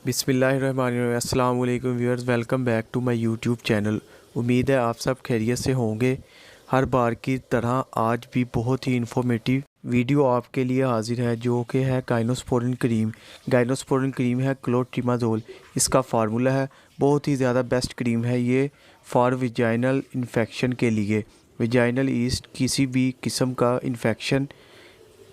बिस्मिल्लाहिर्रहमानिर्रहीम। अस्सलाम वालेकुम viewers, welcome back to my YouTube channel. उम्मीद है आप सब खैरियत से होंगे। हर बार की तरह आज भी बहुत ही इन्फॉर्मेटिव वीडियो आपके लिए हाजिर है, जो कि है गाइनोस्पोरिन क्रीम। गाइनोस्पोरिन क्रीम है क्लोट्रिमाज़ोल, इसका फार्मूला है। बहुत ही ज़्यादा बेस्ट क्रीम है ये फॉर विजाइनल इन्फेक्शन के लिए। विजाइनल ईस्ट किसी भी किस्म का इन्फेक्शन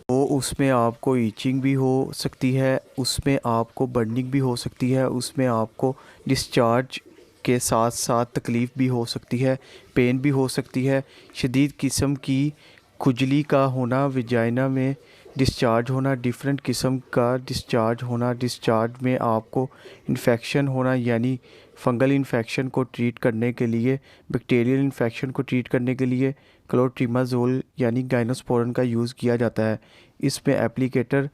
हो, उसमें आपको ईचिंग भी हो सकती है, उसमें आपको बर्निंग भी हो सकती है, उसमें आपको डिस्चार्ज के साथ साथ तकलीफ़ भी हो सकती है, पेन भी हो सकती है, शदीद किस्म की खुजली का होना, विजाइना में डिस्चार्ज होना, डिफरेंट किस्म का डिस्चार्ज होना, डिस्चार्ज में आपको इन्फेक्शन होना, यानी फंगल इन्फेक्शन को ट्रीट करने के लिए, बैक्टीरियल इन्फेक्शन को ट्रीट करने के लिए क्लोट्रिमाज़ोल यानी गाइनोस्पोरिन का यूज़ किया जाता है। इसमें एप्लीकेटर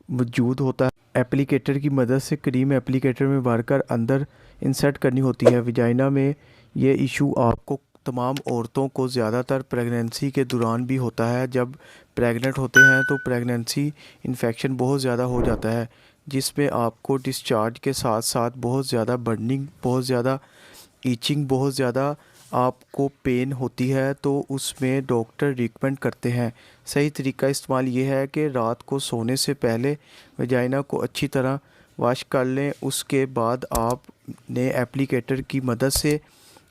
मौजूद होता है। एप्लीकेटर की मदद से क्रीम एप्लीकेटर में भरकर अंदर इंसर्ट करनी होती है विजाइना में। ये इशू आपको तमाम औरतों को ज़्यादातर प्रेगनेंसी के दौरान भी होता है। जब प्रेग्नेंट होते हैं तो प्रेगनेंसी इन्फेक्शन बहुत ज़्यादा हो जाता है, जिसमें आपको डिस्चार्ज के साथ साथ बहुत ज़्यादा बर्निंग, बहुत ज़्यादा ईचिंग, बहुत ज़्यादा आपको पेन होती है। तो उसमें डॉक्टर रिकमेंड करते हैं, सही तरीका इस्तेमाल ये है कि रात को सोने से पहले वजाइना को अच्छी तरह वॉश कर लें। उसके बाद आपने एप्लीकेटर की मदद से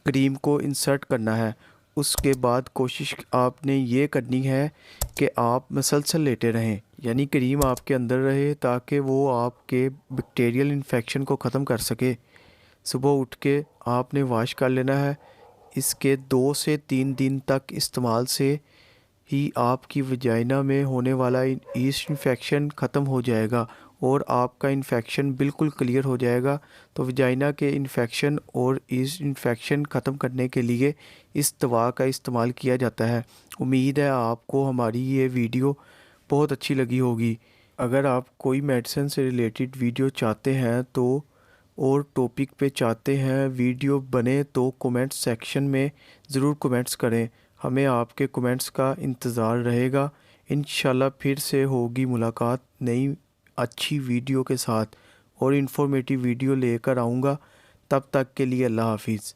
क्रीम को इंसर्ट करना है। उसके बाद कोशिश आपने ये करनी है कि आप मसलसल लेटे रहें, यानी क्रीम आपके अंदर रहे, ताकि वो आपके बैक्टीरियल इन्फेक्शन को ख़त्म कर सके। सुबह उठ के आपने वॉश कर लेना है। इसके 2 से 3 दिन तक इस्तेमाल से ही आपकी वजाइना में होने वाला ईस्ट इन्फेक्शन ख़त्म हो जाएगा और आपका इन्फेक्शन बिल्कुल क्लियर हो जाएगा। तो वजाइना के इन्फेक्शन और ईस्ट इन्फेक्शन ख़त्म करने के लिए इस दवा का इस्तेमाल किया जाता है। उम्मीद है आपको हमारी ये वीडियो बहुत अच्छी लगी होगी। अगर आप कोई मेडिसिन से रिलेटेड वीडियो चाहते हैं तो और टॉपिक पे चाहते हैं वीडियो बने, तो कमेंट सेक्शन में ज़रूर कमेंट्स करें। हमें आपके कमेंट्स का इंतज़ार रहेगा। इंशाल्लाह फिर से होगी मुलाकात नई अच्छी वीडियो के साथ और इन्फॉर्मेटिव वीडियो लेकर आऊँगा। तब तक के लिए अल्लाह हाफिज़।